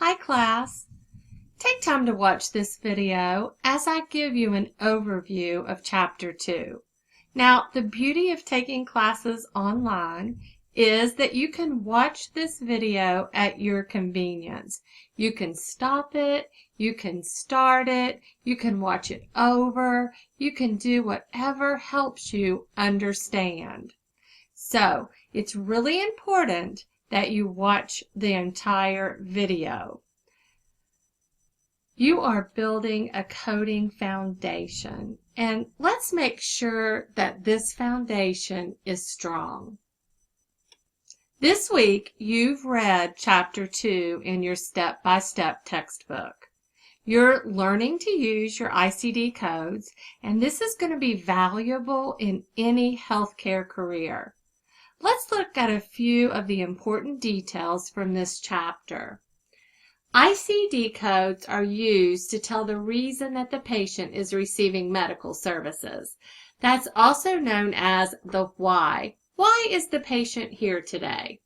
Hi class. Take time to watch this video as I give you an overview of Chapter 2. Now, the beauty of taking classes online is that you can watch this video at your convenience. You can stop it, you can start it, you can watch it over, you can do whatever helps you understand. So, it's really important that you watch the entire video. You are building a coding foundation, and let's make sure that this foundation is strong. This week, you've read Chapter 2 in your step-by-step textbook. You're learning to use your ICD codes, and this is going to be valuable in any healthcare career. Let's look at a few of the important details from this chapter. ICD codes are used to tell the reason that the patient is receiving medical services. That's also known as the why. Why is the patient here today?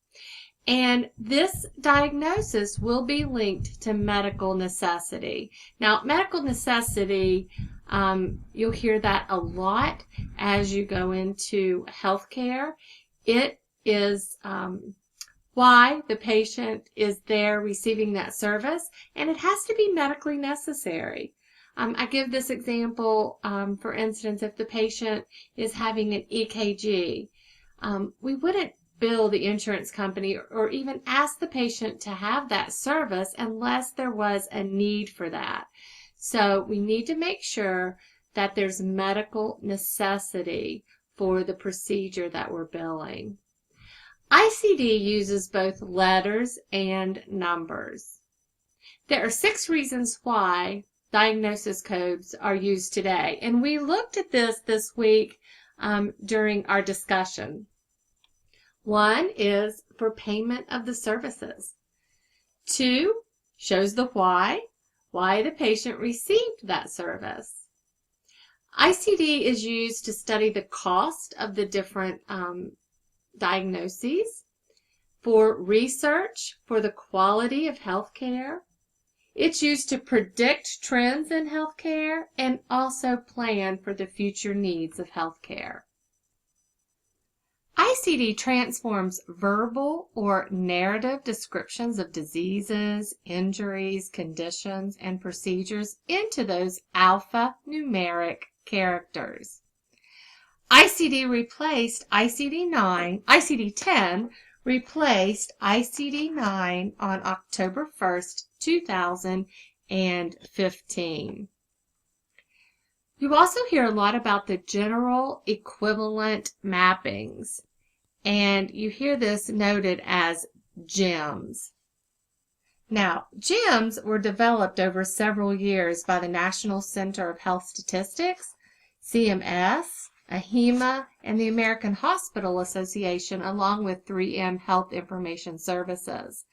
And this diagnosis will be linked to medical necessity. Now, medical necessity, you'll hear that a lot as you go into healthcare. It is why the patient is there receiving that service, and it has to be medically necessary. I give this example, for instance, if the patient is having an EKG, we wouldn't bill the insurance company or even ask the patient to have that service unless there was a need for that. So we need to make sure that there's medical necessity for the procedure that we're billing. ICD uses both letters and numbers. There are 6 reasons why diagnosis codes are used today, and we looked at this week during our discussion. 1 is for payment of the services. 2 shows the why the patient received that service. ICD is used to study the cost of the different diagnoses, for research, for the quality of healthcare. It's used to predict trends in healthcare and also plan for the future needs of healthcare. ICD transforms verbal or narrative descriptions of diseases, injuries, conditions, and procedures into those alphanumeric characters. ICD-10 replaced ICD-9 on October 1st, 2015. You also hear a lot about the general equivalent mappings, and you hear this noted as GEMS. Now, GEMS were developed over several years by the National Center of Health Statistics, CMS, AHIMA, and the American Hospital Association, along with 3M Health Information Services.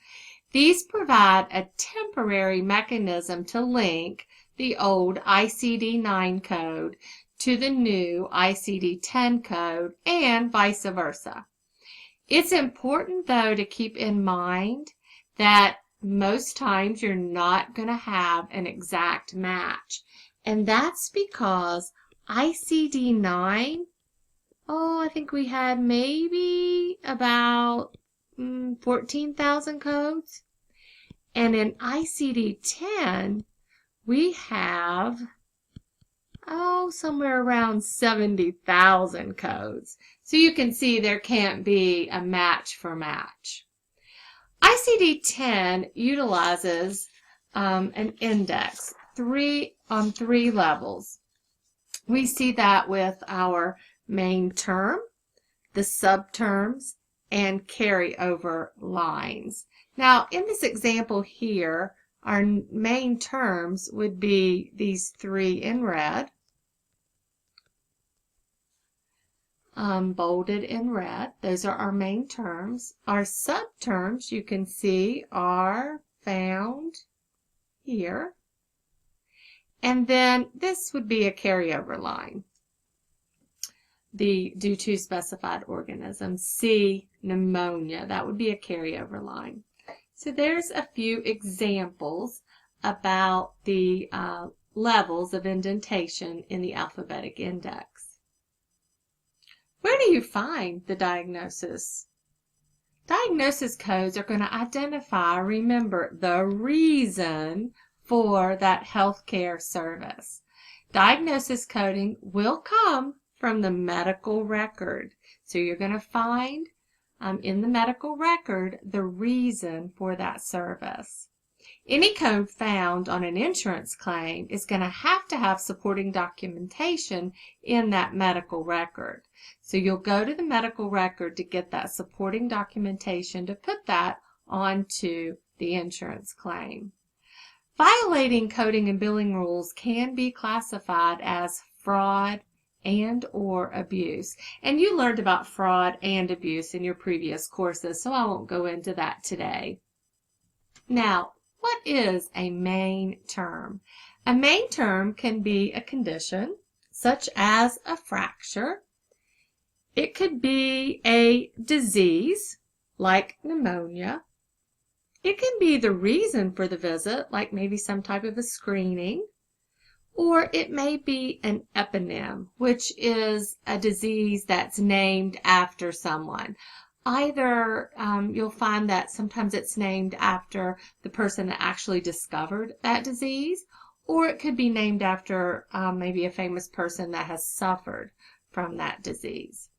These provide a temporary mechanism to link the old ICD-9 code to the new ICD-10 code and vice versa. It's important, though, to keep in mind that most times you're not going to have an exact match, and that's because ICD-9, I think we had maybe about 14,000 codes. And in ICD-10, we have, somewhere around 70,000 codes. So you can see there can't be a match for match. ICD-10 utilizes an index on 3 levels. We see that with our main term, the subterms, and carryover lines. Now, in this example here, our main terms would be these 3 in red, bolded in red. Those are our main terms. Our subterms, you can see, are found here. And then this would be a carryover line. Due to specified organism. C, pneumonia. That would be a carryover line. So there's a few examples about the levels of indentation in the alphabetic index. Where do you find the diagnosis? Diagnosis codes are going to identify, remember, the reason for that healthcare service. Diagnosis coding will come from the medical record. So you're going to find in the medical record the reason for that service. Any code found on an insurance claim is going to have supporting documentation in that medical record. So you'll go to the medical record to get that supporting documentation to put that onto the insurance claim. Violating coding and billing rules can be classified as fraud and or abuse. And you learned about fraud and abuse in your previous courses, so I won't go into that today. Now, what is a main term? A main term can be a condition, such as a fracture. It could be a disease, like pneumonia. It can be the reason for the visit, like maybe some type of a screening. Or it may be an eponym, which is a disease that's named after someone. Either you'll find that sometimes it's named after the person that actually discovered that disease, or it could be named after maybe a famous person that has suffered from that disease.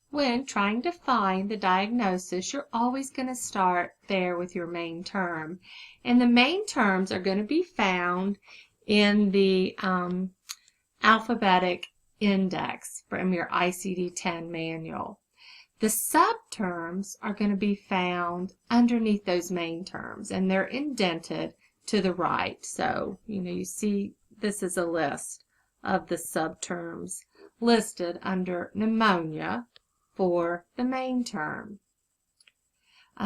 When trying to find the diagnosis, you're always going to start there with your main term. And the main terms are going to be found in the alphabetic index from your ICD10 manual. The subterms are going to be found underneath those main terms, and they're indented to the right. So, you see this is a list of the subterms listed under pneumonia for the main term.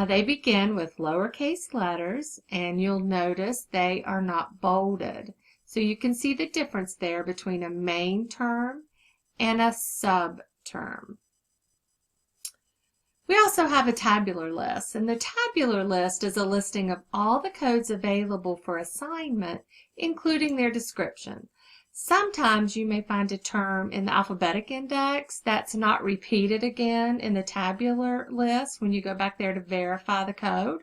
They begin with lowercase letters, and you'll notice they are not bolded. So you can see the difference there between a main term and a subterm. We also have a tabular list, and the tabular list is a listing of all the codes available for assignment, including their description. Sometimes you may find a term in the alphabetic index that's not repeated again in the tabular list when you go back there to verify the code.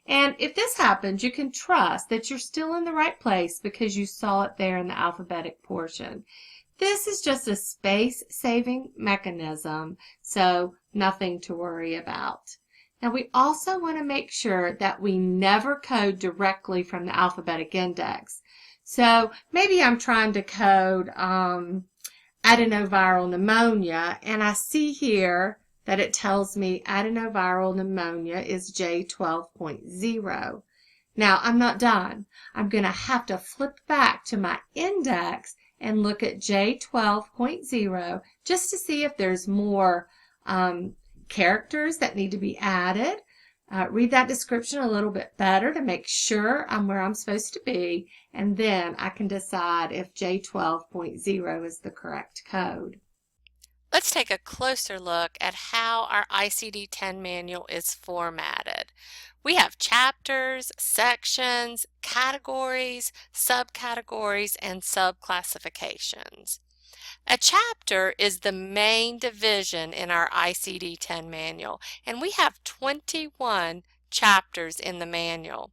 And if this happens, you can trust that you're still in the right place because you saw it there in the alphabetic portion. This is just a space-saving mechanism, so nothing to worry about. Now, we also want to make sure that we never code directly from the alphabetic index. So maybe I'm trying to code adenoviral pneumonia, and I see here that it tells me adenoviral pneumonia is J12.0. Now, I'm not done. I'm going to have to flip back to my index and look at J12.0 just to see if there's more characters that need to be added. Read that description a little bit better to make sure I'm where I'm supposed to be, and then I can decide if J12.0 is the correct code. Let's take a closer look at how our ICD-10 manual is formatted. We have chapters, sections, categories, subcategories, and subclassifications. A chapter is the main division in our ICD-10 manual, and we have 21 chapters in the manual.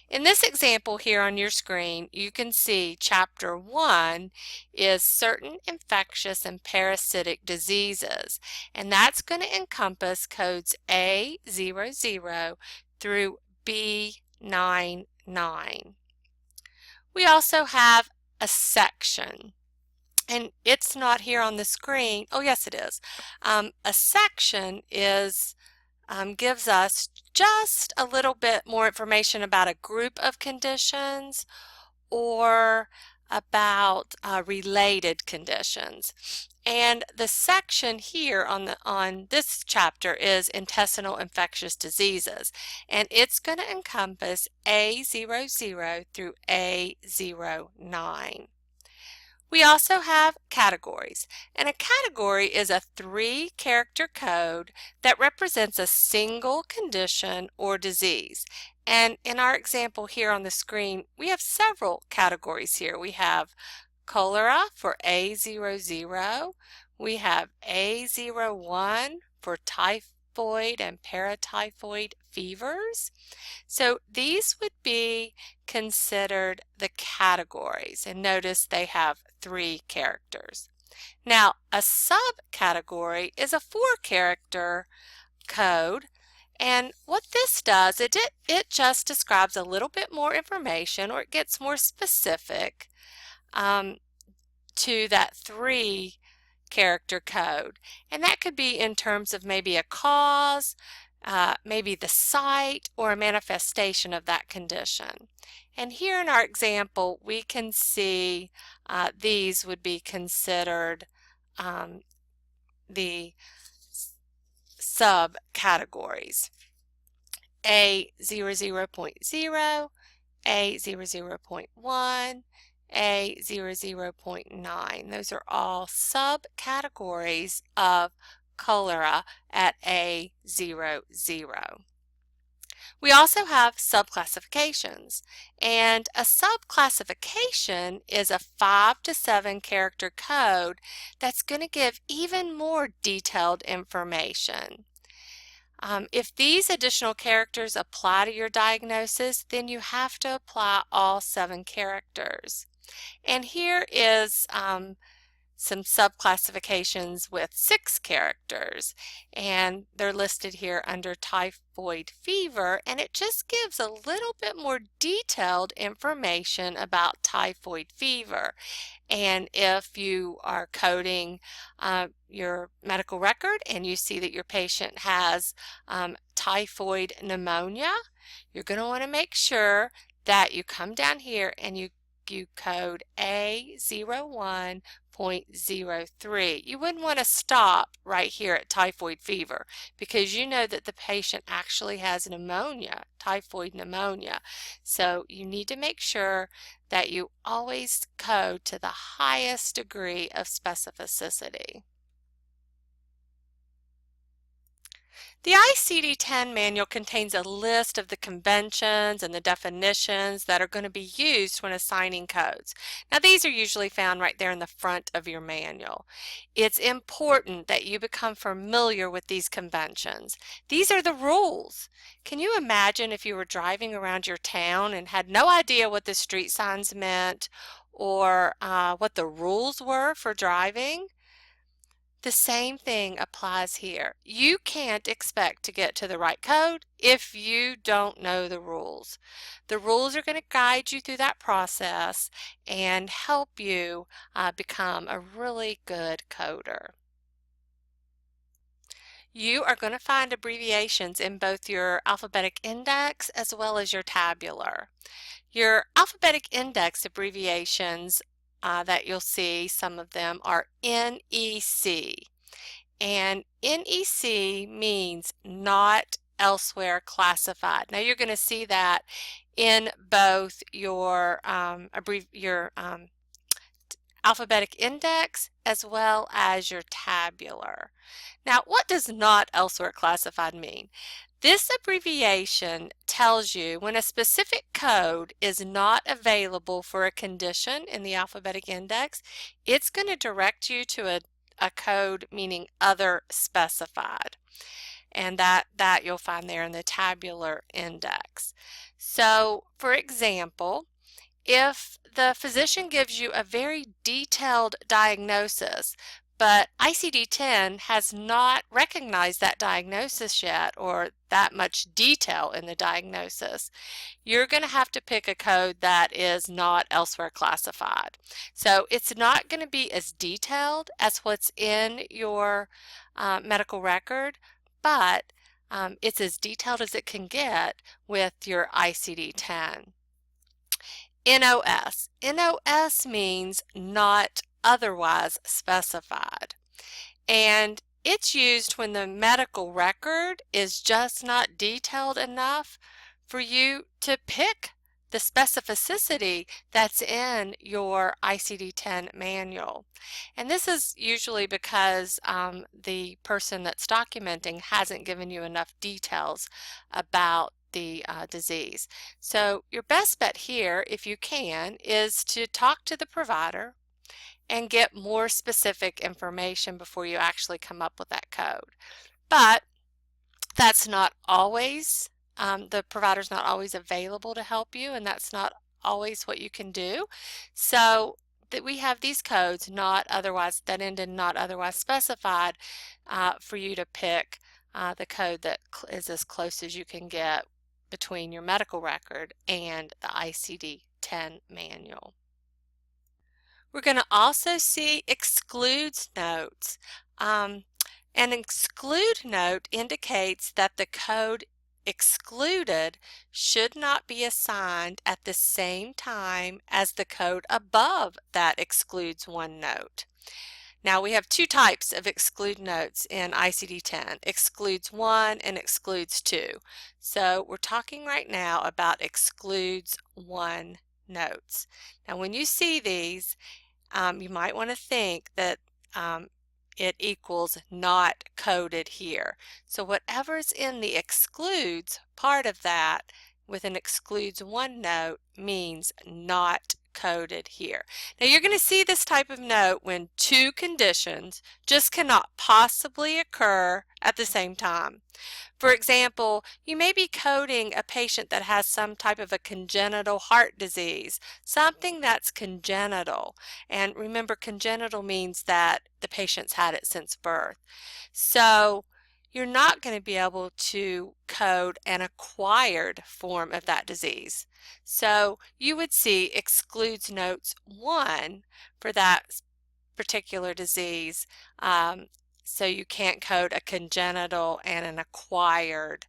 In this example here on your screen, you can see Chapter 1 is certain infectious and parasitic diseases, and that's going to encompass codes A00 through B99. We also have a section, and it's not here on the screen. Oh, yes, it is. A section is gives us just a little bit more information about a group of conditions or about related conditions. And the section here on this chapter is intestinal infectious diseases, and it's going to encompass A00 through A09. We also have categories, and a category is a 3-character code that represents a single condition or disease. And in our example here on the screen, we have several categories here. We have cholera for A00, we have A01 for typhoid and paratyphoid fevers. So these would be considered the categories, and notice they have 3 characters. Now, a subcategory is a 4-character code, and what this does, it just describes a little bit more information, or it gets more specific to that 3-character code. And that could be in terms of maybe a cause, maybe the site, or a manifestation of that condition. And here in our example, we can see these would be considered the subcategories. A00.0, A00.1, A00.9. Those are all subcategories of cholera at A00. We also have subclassifications, and a subclassification is a 5 to 7 character code that's going to give even more detailed information. If these additional characters apply to your diagnosis, then you have to apply all 7 characters. And here is some subclassifications with 6 characters, and they're listed here under typhoid fever, and it just gives a little bit more detailed information about typhoid fever. And if you are coding your medical record and you see that your patient has typhoid pneumonia, you're going to want to make sure that you come down here and you code A01.03. You wouldn't want to stop right here at typhoid fever, because you know that the patient actually has pneumonia, typhoid pneumonia. So you need to make sure that you always code to the highest degree of specificity. The ICD-10 manual contains a list of the conventions and the definitions that are going to be used when assigning codes. Now, these are usually found right there in the front of your manual. It's important that you become familiar with these conventions. These are the rules. Can you imagine if you were driving around your town and had no idea what the street signs meant, or what the rules were for driving? The same thing applies here. You can't expect to get to the right code if you don't know the rules. The rules are going to guide you through that process and help you become a really good coder. You are going to find abbreviations in both your alphabetic index as well as your tabular. Your alphabetic index abbreviations that you'll see, some of them are NEC. And NEC means not elsewhere classified. Now you're going to see that in both your alphabetic index as well as your tabular. Now, what does not elsewhere classified mean? This abbreviation tells you when a specific code is not available for a condition in the alphabetic index, it's going to direct you to a code meaning other specified. And that you'll find there in the tabular index. So, for example, if the physician gives you a very detailed diagnosis, but ICD-10 has not recognized that diagnosis yet, or that much detail in the diagnosis, you're going to have to pick a code that is not elsewhere classified. So it's not going to be as detailed as what's in your medical record, but it's as detailed as it can get with your ICD-10. NOS. NOS means not otherwise specified. And it's used when the medical record is just not detailed enough for you to pick the specificity that's in your ICD-10 manual. And this is usually because the person that's documenting hasn't given you enough details about the disease. So your best bet here, if you can, is to talk to the provider and get more specific information before you actually come up with that code. But that's not always, the provider's not always available to help you, and that's not always what you can do. So that we have these codes not otherwise, that end in not otherwise specified, for you to pick the code that is as close as you can get between your medical record and the ICD-10 manual. We're going to also see excludes notes. An exclude note indicates that the code excluded should not be assigned at the same time as the code above that excludes one note. Now we have two types of exclude notes in ICD-10, excludes 1 and excludes 2. So we're talking right now about excludes 1 notes. Now when you see these, you might want to think that it equals not coded here. So whatever's in the excludes part of that with an excludes 1 note means not coded here. Now you're going to see this type of note when two conditions just cannot possibly occur at the same time. For example, you may be coding a patient that has some type of a congenital heart disease, something that's congenital. And remember, congenital means that the patient's had it since birth. So you're not going to be able to code an acquired form of that disease. So you would see excludes notes 1 for that particular disease. So you can't code a congenital and an acquired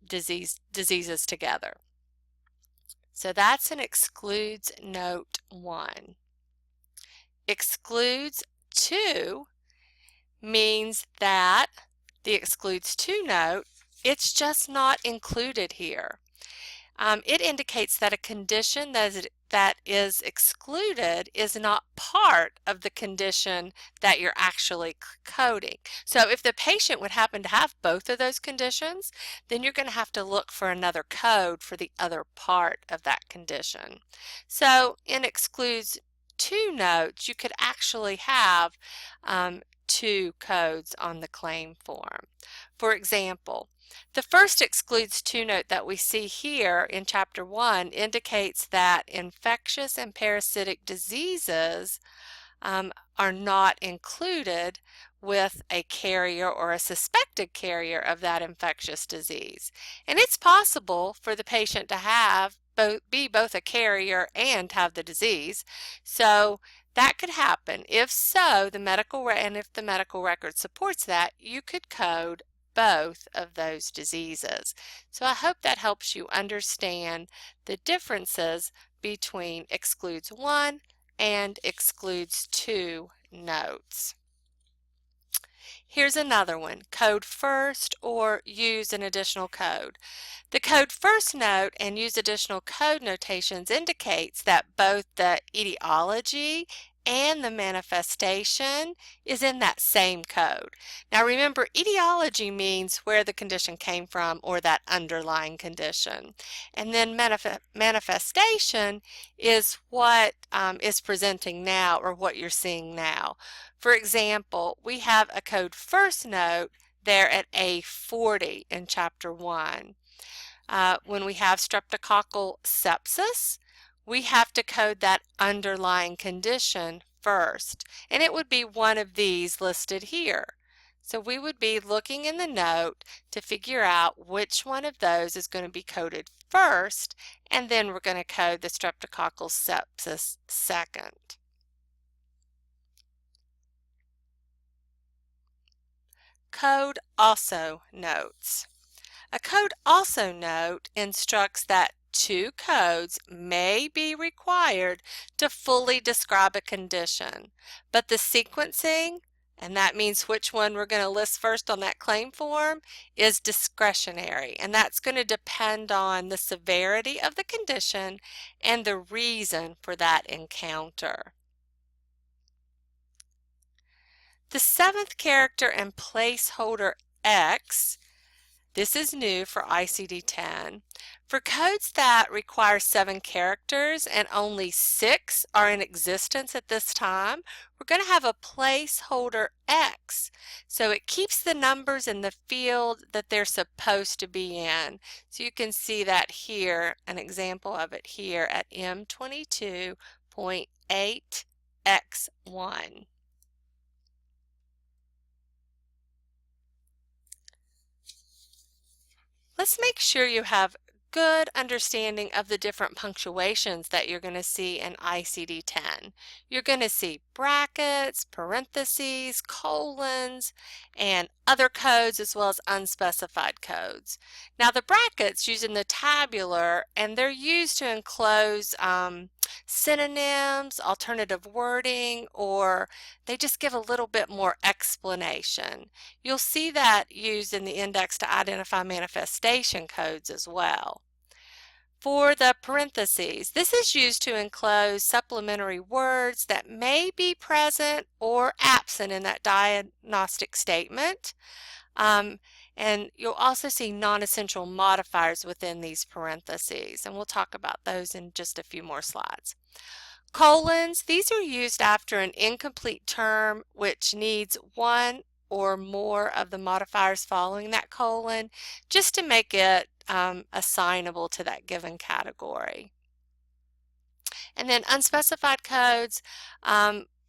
diseases together. So that's an excludes note 1. Excludes 2 means that the excludes 2 note, it's just not included here. It indicates that a condition that is excluded is not part of the condition that you're actually coding. So if the patient would happen to have both of those conditions, then you're going to have to look for another code for the other part of that condition. So in excludes 2 notes, you could actually have 2 codes on the claim form. For example, the first excludes 2 note that we see here in Chapter 1 indicates that infectious and parasitic diseases are not included with a carrier or a suspected carrier of that infectious disease. And it's possible for the patient to be both a carrier and have the disease. So that could happen. If so, if the medical record supports that, you could code both of those diseases. So I hope that helps you understand the differences between excludes 1 and excludes 2 notes. Here's another one, code first or use an additional code. The code first note and use additional code notations indicates that both the etiology and the manifestation is in that same code. Now remember, etiology means where the condition came from or that underlying condition. And then manifestation is what is presenting now or what you're seeing now. For example, we have a code first note there at A40 in Chapter 1. When we have streptococcal sepsis, we have to code that underlying condition first, and it would be one of these listed here. So we would be looking in the note to figure out which one of those is going to be coded first, and then we're going to code the streptococcal sepsis second. Code also notes. A code also note instructs that 2 codes may be required to fully describe a condition, but the sequencing and that means which one we're going to list first on that claim form, is discretionary, and that's going to depend on the severity of the condition and the reason for that encounter. The seventh character and placeholder X, this is new for ICD-10. For codes that require 7 characters and only 6 are in existence at this time, we're going to have a placeholder X. So it keeps the numbers in the field that they're supposed to be in. So you can see that here, an example of it here at M22.8X1. Let's make sure you have good understanding of the different punctuations that you're going to see in ICD-10. You're going to see brackets, parentheses, colons, and other codes as well as unspecified codes. Now the brackets using the tabular, and they're used to enclose synonyms, alternative wording, or they just give a little bit more explanation. You'll see that used in the index to identify manifestation codes as well. For the parentheses, this is used to enclose supplementary words that may be present or absent in that diagnostic statement. And you'll also see non-essential modifiers within these parentheses, and we'll talk about those in just a few more slides. Colons, these are used after an incomplete term which needs one or more of the modifiers following that colon, just to make it assignable to that given category. And then unspecified codes,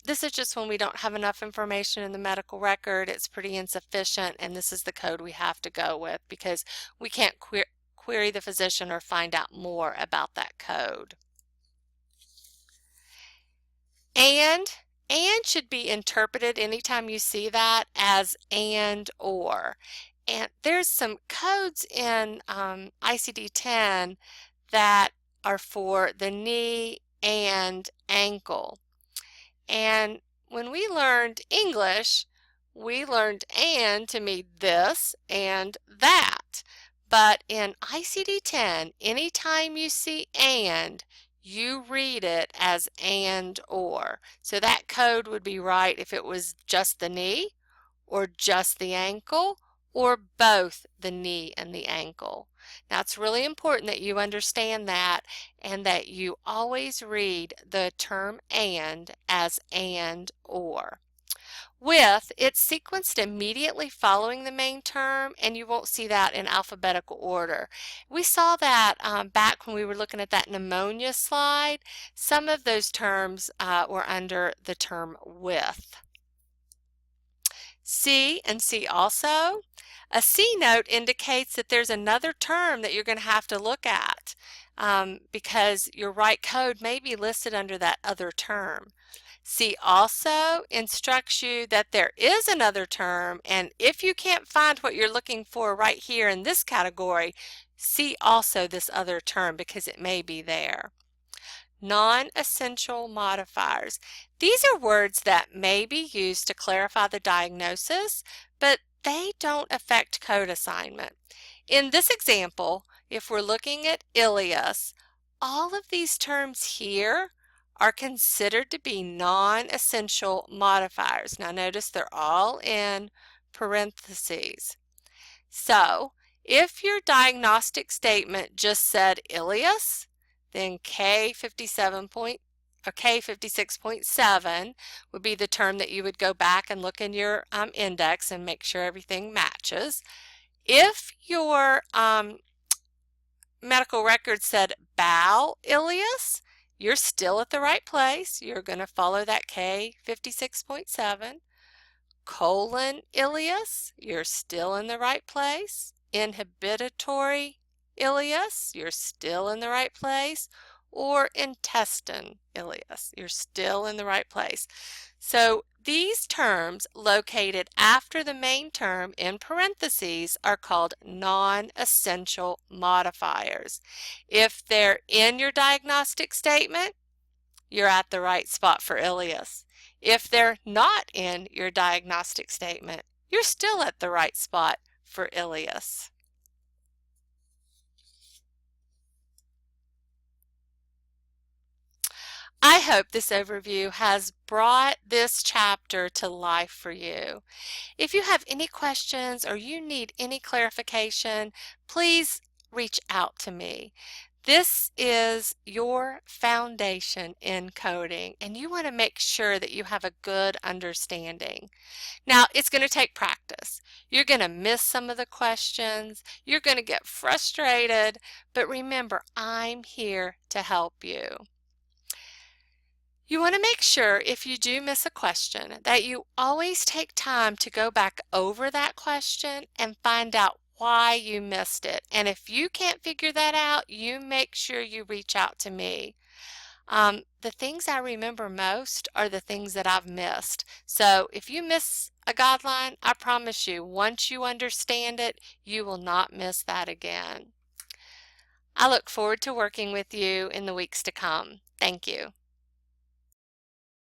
this is just when we don't have enough information in the medical record, it's pretty insufficient, and this is the code we have to go with because we can't query the physician or find out more about that code. And should be interpreted anytime you see that as and or. And there's some codes in ICD-10 that are for the knee and ankle. And when we learned English, we learned and to mean this and that. But in ICD-10, anytime you see and, you read it as and or. So that code would be right if it was just the knee or just the ankle or both the knee and the ankle. Now it's really important that you understand that and that you always read the term and as and or. With, it's sequenced immediately following the main term, and you won't see that in alphabetical order. We saw that back when we were looking at that pneumonia slide. Some of those terms were under the term with. C and C also. A C note indicates that there's another term that you're going to have to look at because your right code may be listed under that other term. C also instructs you that there is another term, and if you can't find what you're looking for right here in this category, see also this other term because it may be there. Non-essential modifiers. These are words that may be used to clarify the diagnosis, but they don't affect code assignment. In this example, if we're looking at ileus, all of these terms here are considered to be non-essential modifiers. Now notice they're all in parentheses. So if your diagnostic statement just said ileus, then K56.7 would be the term that you would go back and look in your index and make sure everything matches. If your medical record said bowel ileus, you're still at the right place. You're going to follow that K56.7. Colon ileus, you're still in the right place. Inhibitory ileus, you're still in the right place. Or intestine ileus, you're still in the right place. So these terms located after the main term in parentheses are called non-essential modifiers. If they're in your diagnostic statement, you're at the right spot for ileus. If they're not in your diagnostic statement, you're still at the right spot for ileus. I hope this overview has brought this chapter to life for you. If you have any questions or you need any clarification, please reach out to me. This is your foundation in coding, and you want to make sure that you have a good understanding. Now, it's going to take practice. You're going to miss some of the questions. You're going to get frustrated, but remember, I'm here to help you. You want to make sure if you do miss a question that you always take time to go back over that question and find out why you missed it. And if you can't figure that out, you make sure you reach out to me. The things I remember most are the things that I've missed. So if you miss a guideline, I promise you, once you understand it, you will not miss that again. I look forward to working with you in the weeks to come. Thank you.